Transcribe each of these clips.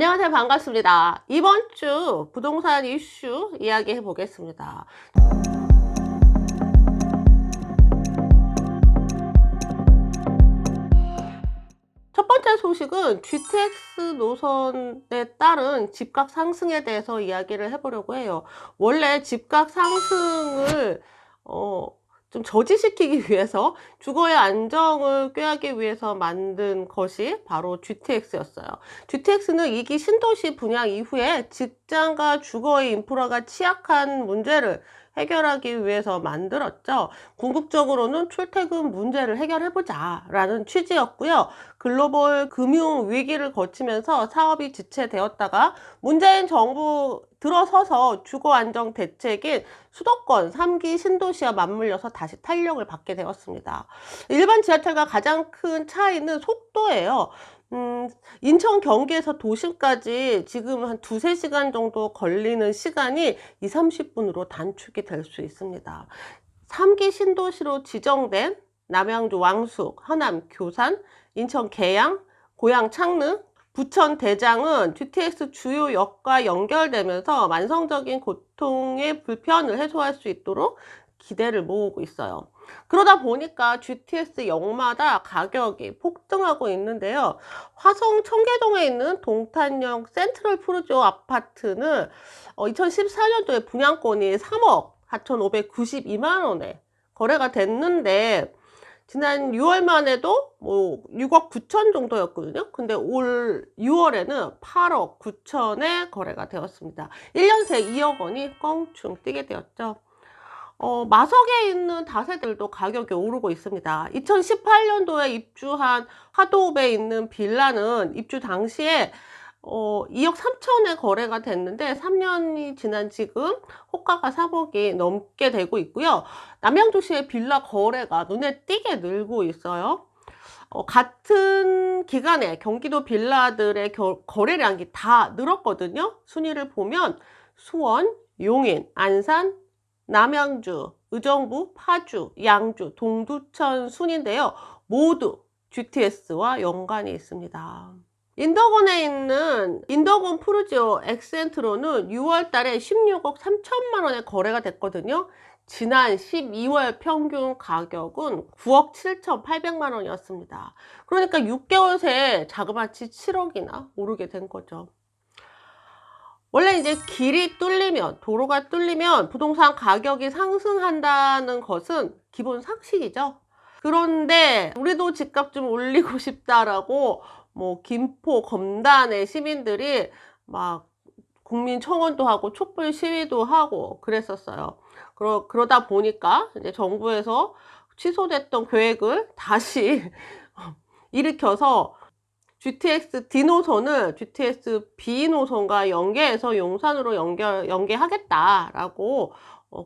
안녕하세요. 반갑습니다. 이번 주 부동산 이슈 이야기해 보겠습니다. 첫 번째 소식은 GTX 노선에 따른 집값 상승에 대해서 이야기를 해보려고 해요. 원래 집값 상승을 좀 저지시키기 위해서 주거의 안정을 꾀하기 위해서 만든 것이 바로 GTX였어요. GTX는 2기 신도시 분양 이후에 직장과 주거의 인프라가 취약한 문제를 해결하기 위해서 만들었죠. 궁극적으로는 출퇴근 문제를 해결해보자 라는 취지였고요. 글로벌 금융 위기를 거치면서 사업이 지체되었다가 문재인 정부 들어서서 주거 안정 대책인 수도권 3기 신도시와 맞물려서 다시 탄력을 받게 되었습니다. 일반 지하철과 가장 큰 차이는 속도예요. 인천 경기에서 도심까지 지금 한 2~3시간 정도 걸리는 시간이 20~30분으로 단축이 될 수 있습니다. 3기 신도시로 지정된 남양주 왕숙, 하남 교산, 인천 계양, 고양 창릉, 부천 대장은 GTX 주요 역과 연결되면서 만성적인 고통의 불편을 해소할 수 있도록 기대를 모으고 있어요. 그러다 보니까 GTX 역마다 가격이 폭등하고 있는데요. 화성 청계동에 있는 동탄역 센트럴 푸르지오 아파트는 2014년도에 분양권이 3억 4,592만 원에 거래가 됐는데 지난 6월만 해도 뭐 6억 9천 정도였거든요. 근데 올 6월에는 8억 9천에 거래가 되었습니다. 1년 새 2억 원이 껑충 뛰게 되었죠. 마석에 있는 다세들도 가격이 오르고 있습니다. 2018년도에 입주한 화도읍에 있는 빌라는 입주 당시에 2억 3천에 거래가 됐는데 3년이 지난 지금 호가가 3억이 넘게 되고 있고요. 남양주시의 빌라 거래가 눈에 띄게 늘고 있어요. 같은 기간에 경기도 빌라들의 거래량이 다 늘었거든요. 순위를 보면 수원, 용인, 안산, 남양주, 의정부, 파주, 양주, 동두천 순인데요. 모두 GTS와 연관이 있습니다. 인덕원에 있는 인덕원 푸르지오 엑센트로는 6월 달에 16억 3천만 원에 거래가 됐거든요. 지난 12월 평균 가격은 9억 7,800만 원이었습니다. 그러니까 6개월 새에 자그마치 7억이나 오르게 된 거죠. 원래 이제 길이 뚫리면, 도로가 뚫리면 부동산 가격이 상승한다는 것은 기본 상식이죠. 그런데 우리도 집값 좀 올리고 싶다라고 뭐 김포, 검단의 시민들이 막 국민청원도 하고 촛불 시위도 하고 그랬었어요. 그러다 보니까 이제 정부에서 취소됐던 계획을 다시 일으켜서 GTX D 노선을 GTX B 노선과 연계해서 용산으로 연계하겠다라고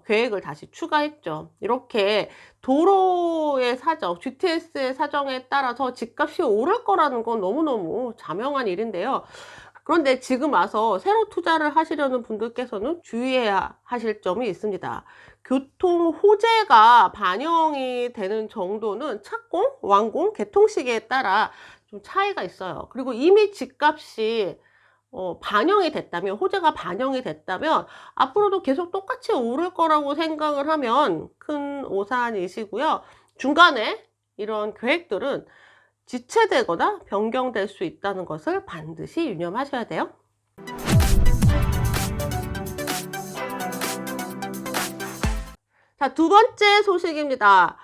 계획을 다시 추가했죠. 이렇게 도로의 사정, GTS의 사정에 따라서 집값이 오를 거라는 건 너무너무 자명한 일인데요. 그런데 지금 와서 새로 투자를 하시려는 분들께서는 주의해야 하실 점이 있습니다. 교통 호재가 반영이 되는 정도는 착공, 완공, 개통 시기에 따라 좀 차이가 있어요. 그리고 이미 집값이 반영이 됐다면, 호재가 반영이 됐다면 앞으로도 계속 똑같이 오를 거라고 생각을 하면 큰 오산이시고요. 중간에 이런 계획들은 지체되거나 변경될 수 있다는 것을 반드시 유념하셔야 돼요. 자, 두 번째 소식입니다.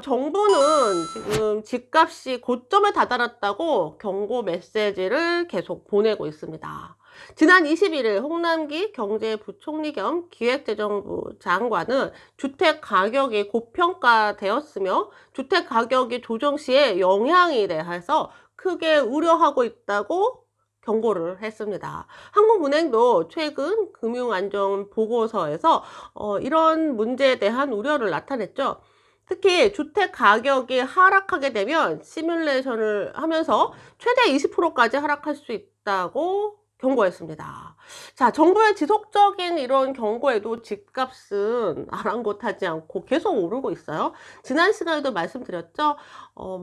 정부는 지금 집값이 고점에 다다랐다고 경고 메시지를 계속 보내고 있습니다. 지난 21일 홍남기 경제부총리 겸 기획재정부 장관은 주택 가격이 고평가되었으며 주택 가격이 조정 시에 영향이 대해서 크게 우려하고 있다고 경고를 했습니다. 한국은행도 최근 금융안전보고서에서 이런 문제에 대한 우려를 나타냈죠. 특히 주택 가격이 하락하게 되면 시뮬레이션을 하면서 최대 20%까지 하락할 수 있다고 경고했습니다. 자, 정부의 지속적인 이런 경고에도 집값은 아랑곳하지 않고 계속 오르고 있어요. 지난 시간에도 말씀드렸죠.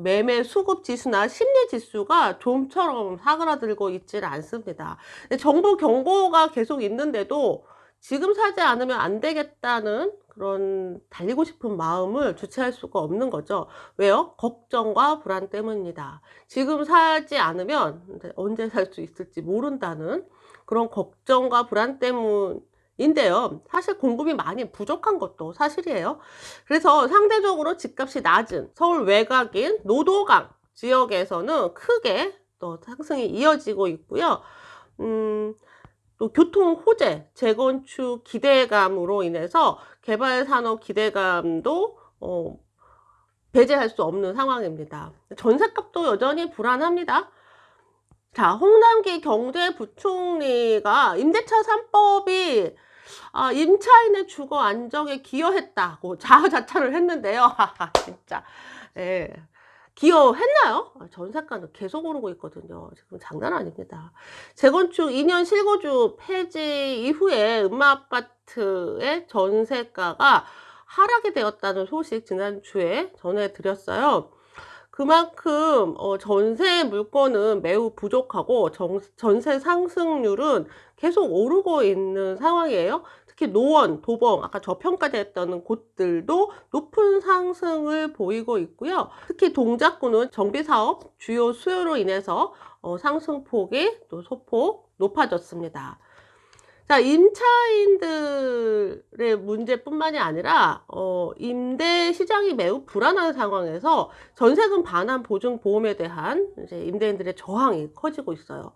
매매 수급 지수나 심리 지수가 좀처럼 사그라들고 있지는 않습니다. 근데 정부 경고가 계속 있는데도 지금 사지 않으면 안 되겠다는 그런 달리고 싶은 마음을 주체할 수가 없는 거죠. 왜요? 걱정과 불안 때문입니다. 지금 사지 않으면 언제 살 수 있을지 모른다는 그런 걱정과 불안 때문인데요. 사실 공급이 많이 부족한 것도 사실이에요. 그래서 상대적으로 집값이 낮은 서울 외곽인 노도강 지역에서는 크게 또 상승이 이어지고 있고요. 또 교통 호재, 재건축 기대감으로 인해서 개발 산업 기대감도 배제할 수 없는 상황입니다. 전셋값도 여전히 불안합니다. 자, 홍남기 경제부총리가 임대차 3법이 임차인의 주거 안정에 기여했다고 자화자찬을 했는데요. 진짜. 예. 기여했나요? 전세가는 계속 오르고 있거든요. 지금 장난 아닙니다. 재건축 2년 실거주 폐지 이후에 음마아파트의 전세가가 하락이 되었다는 소식 지난주에 전해드렸어요. 그만큼 전세 물건은 매우 부족하고 전세 상승률은 계속 오르고 있는 상황이에요. 특히 노원, 도봉, 아까 저평가됐던 곳들도 높은 상승을 보이고 있고요. 특히 동작구는 정비사업 주요 수요로 인해서 상승폭이 또 소폭 높아졌습니다. 자, 임차인들의 문제뿐만이 아니라 임대 시장이 매우 불안한 상황에서 전세금 반환 보증 보험에 대한 이제 임대인들의 저항이 커지고 있어요.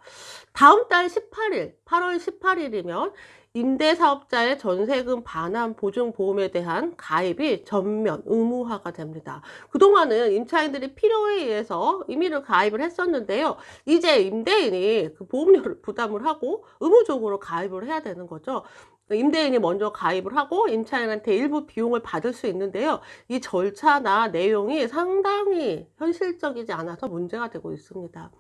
다음 달 18일, 8월 18일이면 임대사업자의 전세금 반환 보증 보험에 대한 가입이 전면 의무화가 됩니다. 그동안은 임차인들이 필요에 의해서 임의로 가입을 했었는데요. 이제 임대인이 그 보험료를 부담을 하고 의무적으로 가입을 해야 되는 거죠. 임대인이 먼저 가입을 하고 임차인한테 일부 비용을 받을 수 있는데요. 이 절차나 내용이 상당히 현실적이지 않아서 문제가 되고 있습니다.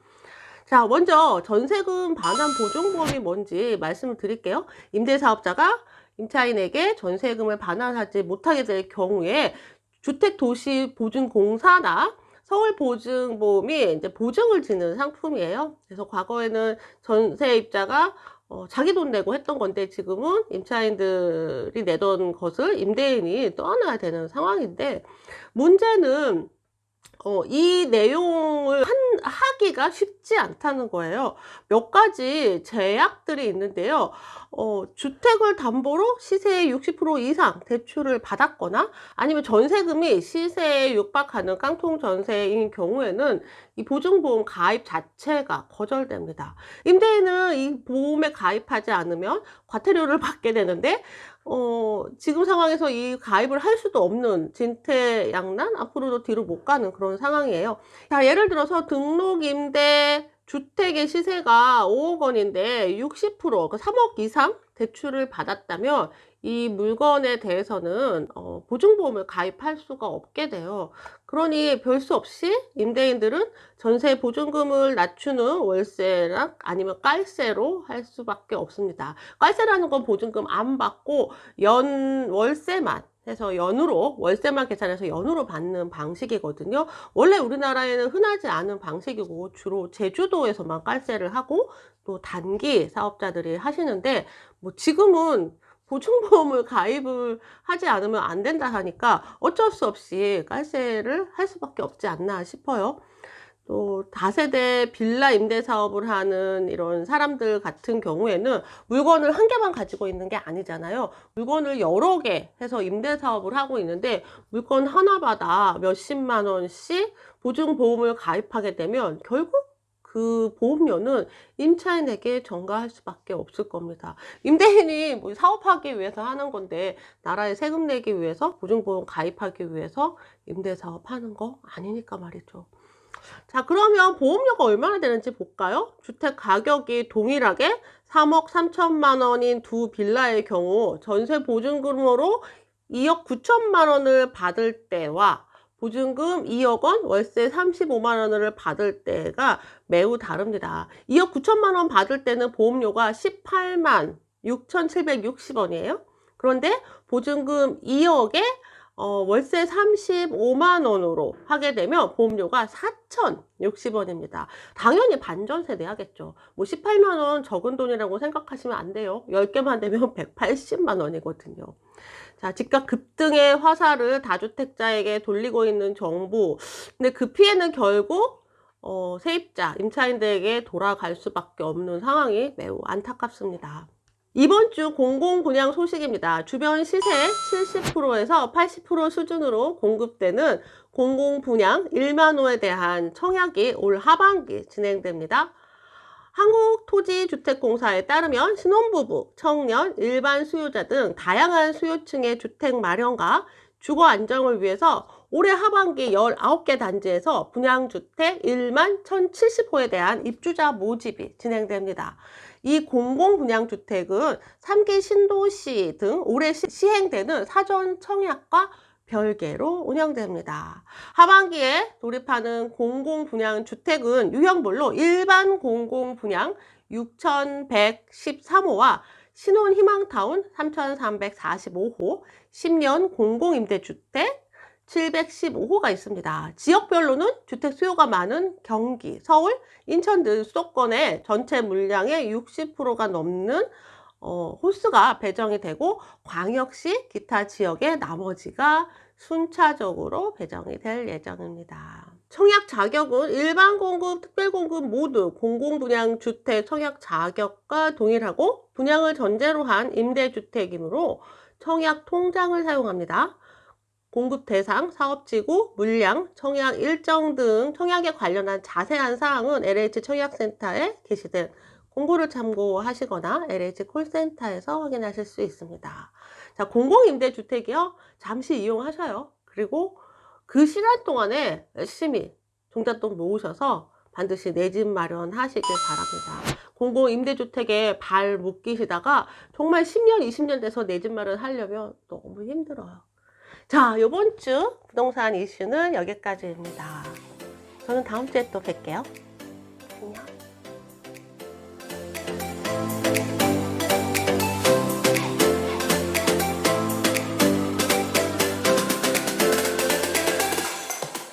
자, 먼저 전세금 반환 보증보험이 뭔지 말씀을 드릴게요. 임대사업자가 임차인에게 전세금을 반환하지 못하게 될 경우에 주택도시보증공사나 서울보증보험이 이제 보증을 지는 상품이에요. 그래서 과거에는 전세입자가 자기 돈 내고 했던 건데 지금은 임차인들이 내던 것을 임대인이 떠안아야 되는 상황인데 문제는 이 내용을 하기가 쉽지 않다는 거예요. 몇 가지 제약들이 있는데요. 주택을 담보로 시세의 60% 이상 대출을 받았거나 아니면 전세금이 시세에 육박하는 깡통 전세인 경우에는 이 보증보험 가입 자체가 거절됩니다. 임대인은 이 보험에 가입하지 않으면 과태료를 받게 되는데 지금 상황에서 이 가입을 할 수도 없는 진퇴양난, 앞으로도 뒤로 못 가는 그런 상황이에요. 자, 예를 들어서 등록 임대 주택의 시세가 5억 원인데 60%, 3억 이상 대출을 받았다면 이 물건에 대해서는 보증보험을 가입할 수가 없게 돼요. 그러니 별 수 없이 임대인들은 전세 보증금을 낮추는 월세나 아니면 깔세로 할 수밖에 없습니다. 깔세라는 건 보증금 안 받고 월세만 해서 월세만 계산해서 연으로 받는 방식이거든요. 원래 우리나라에는 흔하지 않은 방식이고 주로 제주도에서만 깔세를 하고 또 단기 사업자들이 하시는데 뭐 지금은 보증보험을 가입을 하지 않으면 안 된다 하니까 어쩔 수 없이 깔세를 할 수밖에 없지 않나 싶어요. 또 다세대 빌라 임대 사업을 하는 이런 사람들 같은 경우에는 물건을 한 개만 가지고 있는 게 아니잖아요. 물건을 여러 개 해서 임대 사업을 하고 있는데 물건 하나마다 몇십만 원씩 보증보험을 가입하게 되면 결국 그 보험료는 임차인에게 전가할 수밖에 없을 겁니다. 임대인이 뭐 사업하기 위해서 하는 건데 나라에 세금 내기 위해서 보증보험 가입하기 위해서 임대사업 하는 거 아니니까 말이죠. 자, 그러면 보험료가 얼마나 되는지 볼까요? 주택 가격이 동일하게 3억 3천만 원인 두 빌라의 경우 전세 보증금으로 2억 9천만 원을 받을 때와 보증금 2억 원, 월세 35만 원을 받을 때가 매우 다릅니다. 2억 9천만 원 받을 때는 보험료가 18만 6,760원이에요. 그런데 보증금 2억에 월세 35만 원으로 하게 되면 보험료가 4,060원입니다. 당연히 반전세 내야겠죠. 뭐 18만 원 적은 돈이라고 생각하시면 안 돼요. 10개만 되면 180만 원이거든요. 자, 집값 급등의 화살을 다주택자에게 돌리고 있는 정부. 근데 그 피해는 결국 세입자, 임차인들에게 돌아갈 수밖에 없는 상황이 매우 안타깝습니다. 이번 주 공공분양 소식입니다. 주변 시세 70%에서 80% 수준으로 공급되는 공공분양 1만 호에 대한 청약이 올 하반기 진행됩니다. 한국토지주택공사에 따르면 신혼부부, 청년, 일반 수요자 등 다양한 수요층의 주택 마련과 주거 안정을 위해서 올해 하반기 19개 단지에서 분양주택 1만 1,070호에 대한 입주자 모집이 진행됩니다. 이 공공분양주택은 3기 신도시 등 올해 시행되는 사전 청약과 별개로 운영됩니다. 하반기에 돌입하는 공공분양주택은 유형별로 일반 공공분양 6,113호와 신혼희망타운 3,345호, 10년 공공임대주택 715호가 있습니다. 지역별로는 주택 수요가 많은 경기, 서울, 인천 등 수도권의 전체 물량의 60%가 넘는 호수가 배정이 되고 광역시 기타 지역의 나머지가 순차적으로 배정이 될 예정입니다. 청약 자격은 일반 공급, 특별 공급 모두 공공분양주택 청약 자격과 동일하고 분양을 전제로 한 임대주택이므로 청약 통장을 사용합니다. 공급 대상, 사업지구, 물량, 청약 일정 등 청약에 관련한 자세한 사항은 LH 청약센터에 게시된 공고를 참고하시거나 LH 콜센터에서 확인하실 수 있습니다. 자, 공공임대주택이요. 잠시 이용하셔요. 그리고 그 시간 동안에 열심히 종잣돈 모으셔서 반드시 내 집 마련하시길 바랍니다. 공공임대주택에 발 묶이시다가 정말 10년, 20년 돼서 내 집 마련하려면 너무 힘들어요. 자, 이번 주 부동산 이슈는 여기까지입니다. 저는 다음 주에 또 뵐게요. 안녕.